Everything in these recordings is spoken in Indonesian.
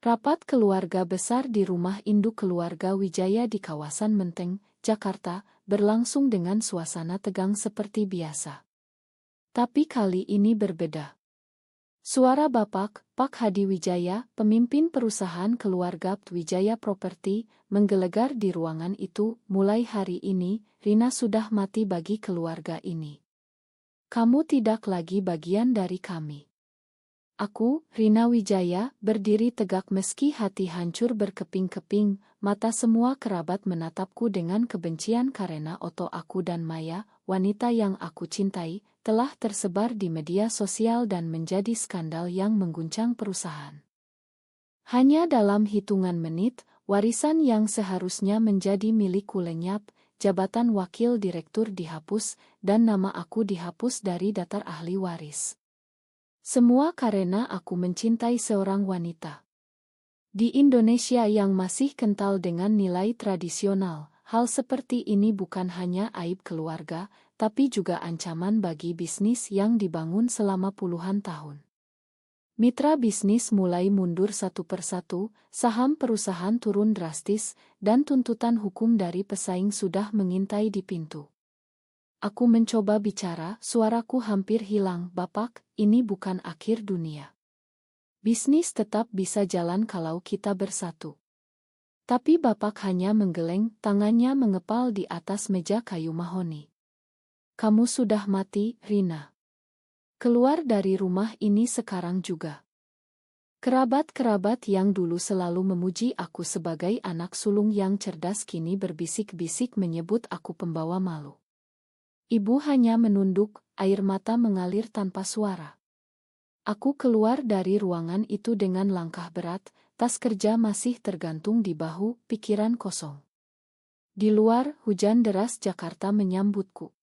Rapat keluarga besar di rumah induk keluarga Wijaya di kawasan Menteng, Jakarta, berlangsung dengan suasana tegang seperti biasa. Tapi kali ini berbeda. Suara Bapak, Pak Hadi Wijaya, pemimpin perusahaan keluarga Wijaya Property, menggelegar di ruangan itu. Mulai hari ini, Rina sudah mati bagi keluarga ini. Kamu tidak lagi bagian dari kami. Aku, Rina Wijaya, berdiri tegak meski hati hancur berkeping-keping. Mata semua kerabat menatapku dengan kebencian karena foto aku dan Maya, wanita yang aku cintai, telah tersebar di media sosial dan menjadi skandal yang mengguncang perusahaan. Hanya dalam hitungan menit, warisan yang seharusnya menjadi milikku lenyap, jabatan wakil direktur dihapus, dan nama aku dihapus dari daftar ahli waris. Semua karena aku mencintai seorang wanita. Di Indonesia yang masih kental dengan nilai tradisional, hal seperti ini bukan hanya aib keluarga, tapi juga ancaman bagi bisnis yang dibangun selama puluhan tahun. Mitra bisnis mulai mundur satu persatu, saham perusahaan turun drastis, dan tuntutan hukum dari pesaing sudah mengintai di pintu. Aku mencoba bicara, suaraku hampir hilang. Bapak, ini bukan akhir dunia. Bisnis tetap bisa jalan kalau kita bersatu. Tapi Bapak hanya menggeleng, tangannya mengepal di atas meja kayu mahoni. Kamu sudah mati, Rina. Keluar dari rumah ini sekarang juga. Kerabat-kerabat yang dulu selalu memuji aku sebagai anak sulung yang cerdas kini berbisik-bisik menyebut aku pembawa malu. Ibu hanya menunduk, air mata mengalir tanpa suara. Aku keluar dari ruangan itu dengan langkah berat, tas kerja masih tergantung di bahu, pikiran kosong. Di luar, hujan deras Jakarta menyambutku.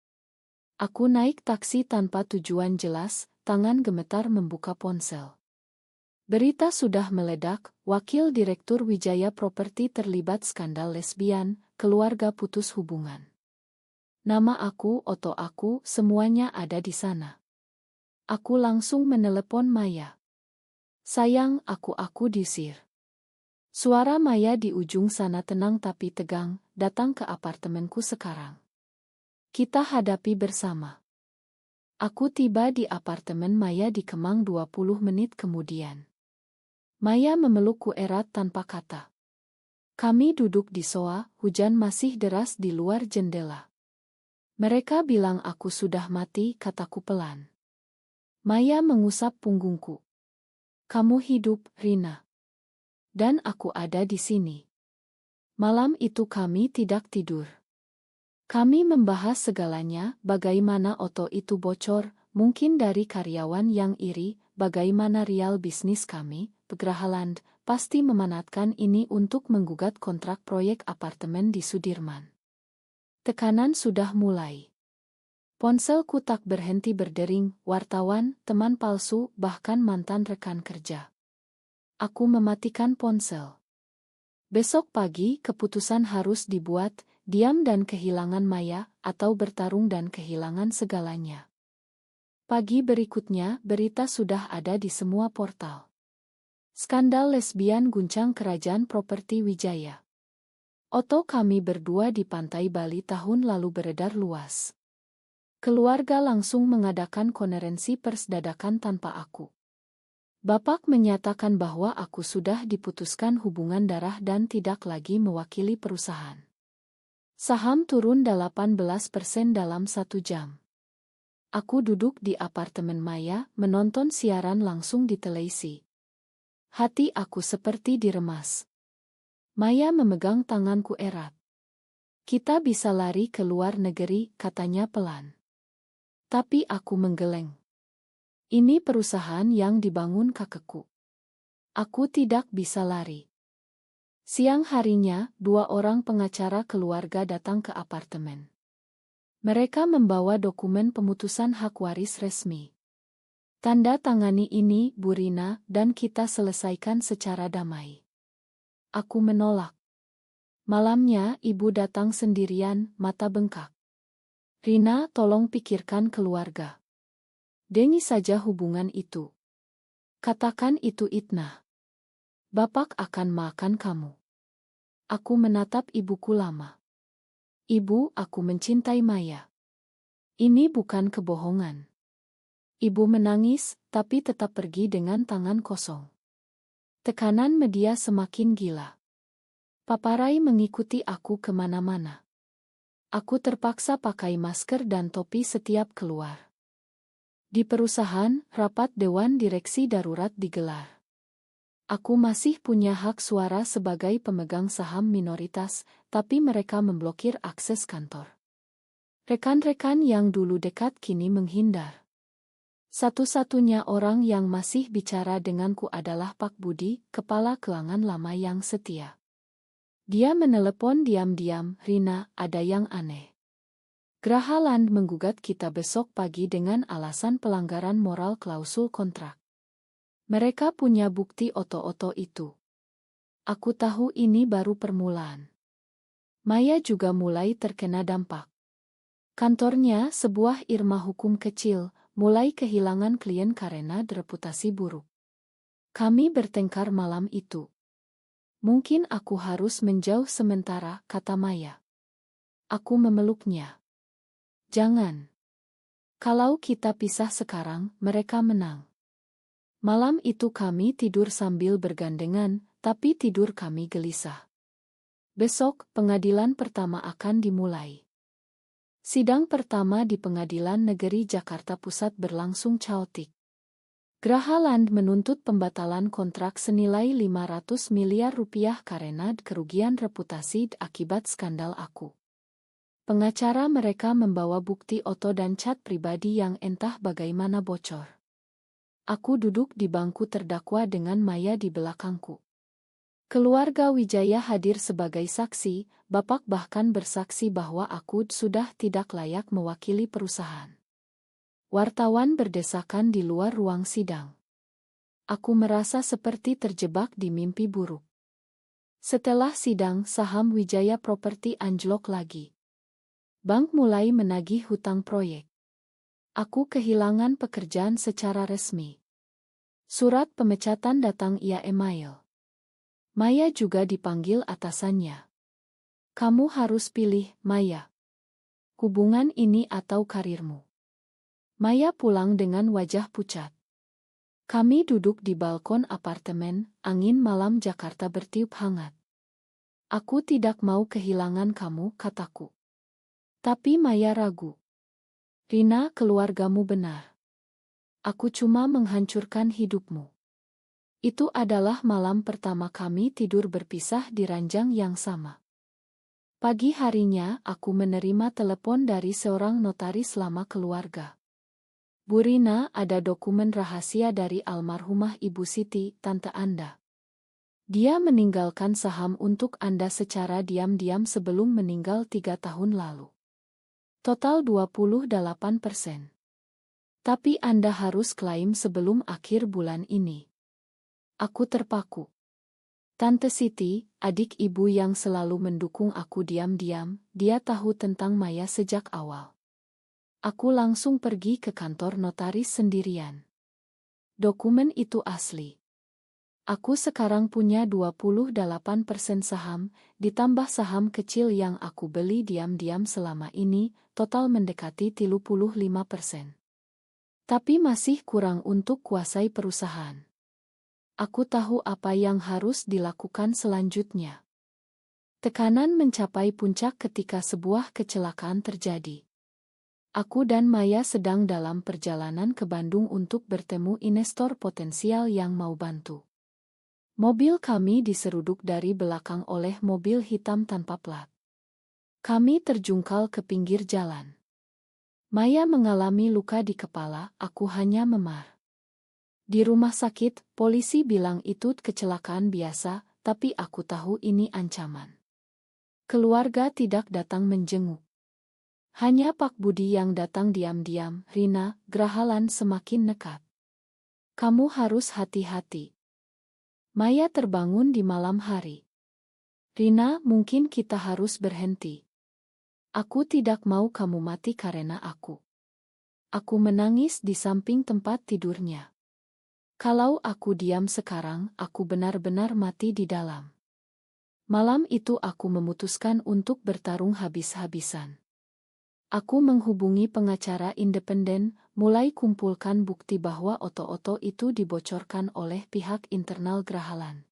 Aku naik taksi tanpa tujuan jelas, tangan gemetar membuka ponsel. Berita sudah meledak, wakil direktur Wijaya Property terlibat skandal lesbian, keluarga putus hubungan. Nama aku, foto aku, semuanya ada di sana. Aku langsung menelepon Maya. Sayang, aku diusir. Suara Maya di ujung sana tenang tapi tegang, datang ke apartemenku sekarang. Kita hadapi bersama. Aku tiba di apartemen Maya di Kemang 20 menit kemudian. Maya memelukku erat tanpa kata. Kami duduk di sofa, hujan masih deras di luar jendela. Mereka bilang aku sudah mati, kataku pelan. Maya mengusap punggungku. Kamu hidup, Rina. Dan aku ada di sini. Malam itu kami tidak tidur. Kami membahas segalanya, bagaimana foto itu bocor, mungkin dari karyawan yang iri, bagaimana rial bisnis kami, Pegrahaland, pasti memanatkan ini untuk menggugat kontrak proyek apartemen di Sudirman. Tekanan sudah mulai. Ponselku tak berhenti berdering, wartawan, teman palsu, bahkan mantan rekan kerja. Aku mematikan ponsel. Besok pagi keputusan harus dibuat, diam dan kehilangan Maya, atau bertarung dan kehilangan segalanya. Pagi berikutnya, berita sudah ada di semua portal. Skandal lesbian guncang kerajaan properti Wijaya. Foto kami berdua di pantai Bali tahun lalu beredar luas. Keluarga langsung mengadakan konferensi pers dadakan tanpa aku. Bapak menyatakan bahwa aku sudah diputuskan hubungan darah dan tidak lagi mewakili perusahaan. Saham turun 18% dalam 1 jam. Aku duduk di apartemen Maya, menonton siaran langsung di televisi. Hati aku seperti diremas. Maya memegang tanganku erat. Kita bisa lari ke luar negeri, katanya pelan. Tapi aku menggeleng. Ini perusahaan yang dibangun kakekku. Aku tidak bisa lari. Siang harinya, 2 orang pengacara keluarga datang ke apartemen. Mereka membawa dokumen pemutusan hak waris resmi. Tanda tangani ini, Bu Rina, dan kita selesaikan secara damai. Aku menolak. Malamnya, ibu datang sendirian, mata bengkak. Rina, tolong pikirkan keluarga. Dengi saja hubungan itu. Katakan itu itnah. Bapak akan makan kamu. Aku menatap ibuku lama. Ibu, aku mencintai Maya. Ini bukan kebohongan. Ibu menangis, tapi tetap pergi dengan tangan kosong. Tekanan media semakin gila. Paparai mengikuti aku kemana-mana. Aku terpaksa pakai masker dan topi setiap keluar. Di perusahaan, rapat dewan direksi darurat digelar. Aku masih punya hak suara sebagai pemegang saham minoritas, tapi mereka memblokir akses kantor. Rekan-rekan yang dulu dekat kini menghindar. Satu-satunya orang yang masih bicara denganku adalah Pak Budi, kepala keuangan lama yang setia. Dia menelepon diam-diam, "Rina, ada yang aneh. Graha Land menggugat kita besok pagi dengan alasan pelanggaran moral klausul kontrak. Mereka punya bukti oto-oto itu." Aku tahu ini baru permulaan. Maya juga mulai terkena dampak. Kantornya, sebuah irma hukum kecil, mulai kehilangan klien karena reputasi buruk. Kami bertengkar malam itu. "Mungkin aku harus menjauh sementara," kata Maya. Aku memeluknya. "Jangan. Kalau kita pisah sekarang, mereka menang." Malam itu kami tidur sambil bergandengan, tapi tidur kami gelisah. Besok, pengadilan pertama akan dimulai. Sidang pertama di Pengadilan Negeri Jakarta Pusat berlangsung chaotic. Graha Land menuntut pembatalan kontrak senilai 500 miliar rupiah karena kerugian reputasi akibat skandal aku. Pengacara mereka membawa bukti foto dan chat pribadi yang entah bagaimana bocor. Aku duduk di bangku terdakwa dengan Maya di belakangku. Keluarga Wijaya hadir sebagai saksi, Bapak bahkan bersaksi bahwa aku sudah tidak layak mewakili perusahaan. Wartawan berdesakan di luar ruang sidang. Aku merasa seperti terjebak di mimpi buruk. Setelah sidang, saham Wijaya Property anjlok lagi. Bank mulai menagih hutang proyek. Aku kehilangan pekerjaan secara resmi. Surat pemecatan datang via email. Maya juga dipanggil atasannya. "Kamu harus pilih, Maya. Hubungan ini atau karirmu." Maya pulang dengan wajah pucat. Kami duduk di balkon apartemen, angin malam Jakarta bertiup hangat. "Aku tidak mau kehilangan kamu," kataku. Tapi Maya ragu. "Rina, keluargamu benar. Aku cuma menghancurkan hidupmu." Itu adalah malam pertama kami tidur berpisah di ranjang yang sama. Pagi harinya, aku menerima telepon dari seorang notaris lama keluarga. "Bu Rina, ada dokumen rahasia dari almarhumah Ibu Siti, tante Anda. Dia meninggalkan saham untuk Anda secara diam-diam sebelum meninggal 3 tahun lalu. Total 28%. Tapi Anda harus klaim sebelum akhir bulan ini." Aku terpaku. Tante Siti, adik ibu yang selalu mendukung aku diam-diam, dia tahu tentang Maya sejak awal. Aku langsung pergi ke kantor notaris sendirian. Dokumen itu asli. Aku sekarang punya 28% saham, ditambah saham kecil yang aku beli diam-diam selama ini, total mendekati 35%. Tapi masih kurang untuk kuasai perusahaan. Aku tahu apa yang harus dilakukan selanjutnya. Tekanan mencapai puncak ketika sebuah kecelakaan terjadi. Aku dan Maya sedang dalam perjalanan ke Bandung untuk bertemu investor potensial yang mau bantu. Mobil kami diseruduk dari belakang oleh mobil hitam tanpa plat. Kami terjungkal ke pinggir jalan. Maya mengalami luka di kepala, aku hanya memar. Di rumah sakit, polisi bilang itu kecelakaan biasa, tapi aku tahu ini ancaman. Keluarga tidak datang menjenguk. Hanya Pak Budi yang datang diam-diam. "Rina, Graha Land semakin nekat. Kamu harus hati-hati." Maya terbangun di malam hari. "Rina, mungkin kita harus berhenti. Aku tidak mau kamu mati karena aku." Aku menangis di samping tempat tidurnya. Kalau aku diam sekarang, aku benar-benar mati di dalam. Malam itu aku memutuskan untuk bertarung habis-habisan. Aku menghubungi pengacara independen, mulai kumpulkan bukti bahwa oto-oto itu dibocorkan oleh pihak internal Grahalan.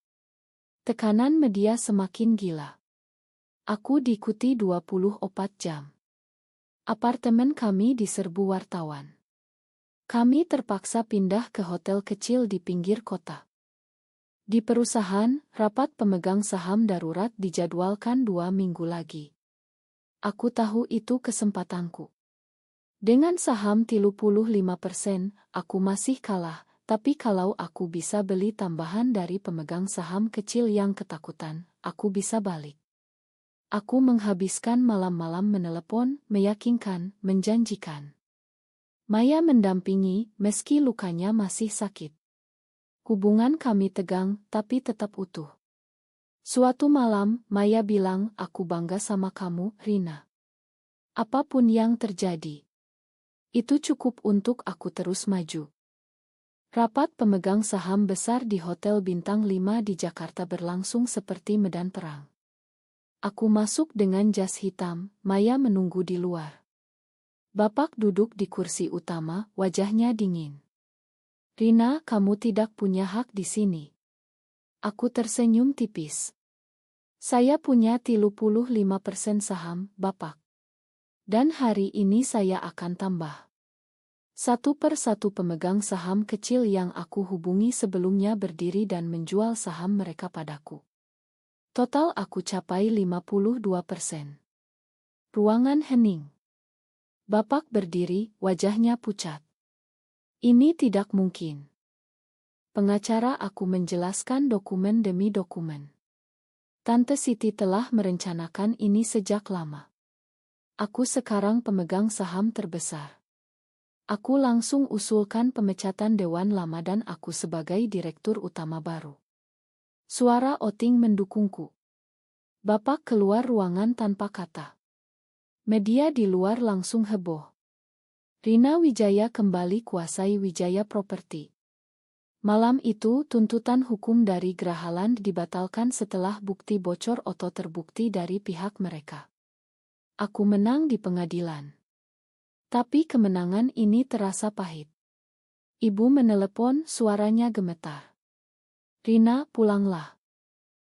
Tekanan media semakin gila. Aku diikuti 24 jam. Apartemen kami diserbu wartawan. Kami terpaksa pindah ke hotel kecil di pinggir kota. Di perusahaan, rapat pemegang saham darurat dijadwalkan 2 minggu lagi. Aku tahu itu kesempatanku. Dengan saham 35%, aku masih kalah, tapi kalau aku bisa beli tambahan dari pemegang saham kecil yang ketakutan, aku bisa balik. Aku menghabiskan malam-malam menelepon, meyakinkan, menjanjikan. Maya mendampingi, meski lukanya masih sakit. Hubungan kami tegang, tapi tetap utuh. Suatu malam, Maya bilang, "Aku bangga sama kamu, Rina. Apapun yang terjadi, itu cukup untuk aku terus maju." Rapat pemegang saham besar di Hotel Bintang 5 di Jakarta berlangsung seperti medan perang. Aku masuk dengan jas hitam, Maya menunggu di luar. Bapak duduk di kursi utama, wajahnya dingin. "Rina, kamu tidak punya hak di sini." Aku tersenyum tipis. "Saya punya 35% saham, Bapak. Dan hari ini saya akan tambah." Satu persatu pemegang saham kecil yang aku hubungi sebelumnya berdiri dan menjual saham mereka padaku. Total aku capai 52%. Ruangan hening. Bapak berdiri, wajahnya pucat. "Ini tidak mungkin." Pengacara aku menjelaskan dokumen demi dokumen. "Tante Siti telah merencanakan ini sejak lama. Aku sekarang pemegang saham terbesar. Aku langsung usulkan pemecatan Dewan Lama dan aku sebagai direktur utama baru." Suara Oting mendukungku. Bapak keluar ruangan tanpa kata. Media di luar langsung heboh. Rina Wijaya kembali kuasai Wijaya Property. Malam itu tuntutan hukum dari Grahaland dibatalkan setelah bukti bocor oto terbukti dari pihak mereka. Aku menang di pengadilan. Tapi kemenangan ini terasa pahit. Ibu menelepon, suaranya gemetar. "Rina, pulanglah."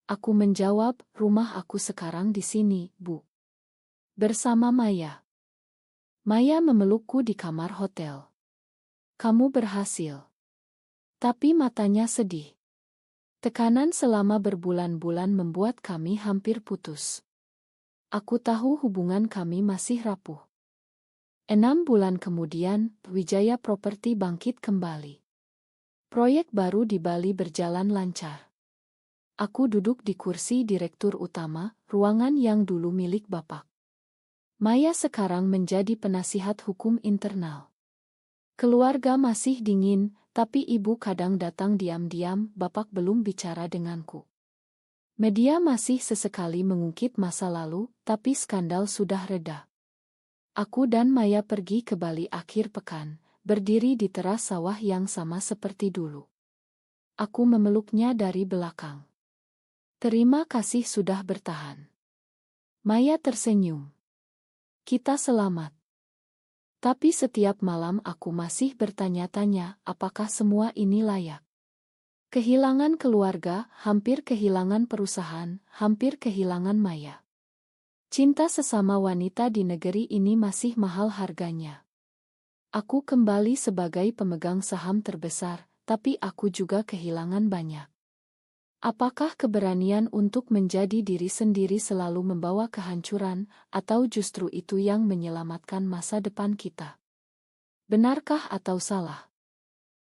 Aku menjawab, "Rumah aku sekarang di sini, Bu. Bersama Maya." Maya memelukku di kamar hotel. "Kamu berhasil." Tapi matanya sedih. Tekanan selama berbulan-bulan membuat kami hampir putus. Aku tahu hubungan kami masih rapuh. 6 bulan kemudian, Wijaya Property bangkit kembali. Proyek baru di Bali berjalan lancar. Aku duduk di kursi direktur utama, ruangan yang dulu milik Bapak. Maya sekarang menjadi penasihat hukum internal. Keluarga masih dingin, tapi ibu kadang datang diam-diam, Bapak belum bicara denganku. Media masih sesekali mengungkit masa lalu, tapi skandal sudah reda. Aku dan Maya pergi ke Bali akhir pekan, berdiri di teras sawah yang sama seperti dulu. Aku memeluknya dari belakang. "Terima kasih sudah bertahan." Maya tersenyum. "Kita selamat." Tapi setiap malam aku masih bertanya-tanya, apakah semua ini layak? Kehilangan keluarga, hampir kehilangan perusahaan, hampir kehilangan Maya. Cinta sesama wanita di negeri ini masih mahal harganya. Aku kembali sebagai pemegang saham terbesar, tapi aku juga kehilangan banyak. Apakah keberanian untuk menjadi diri sendiri selalu membawa kehancuran, atau justru itu yang menyelamatkan masa depan kita? Benarkah atau salah?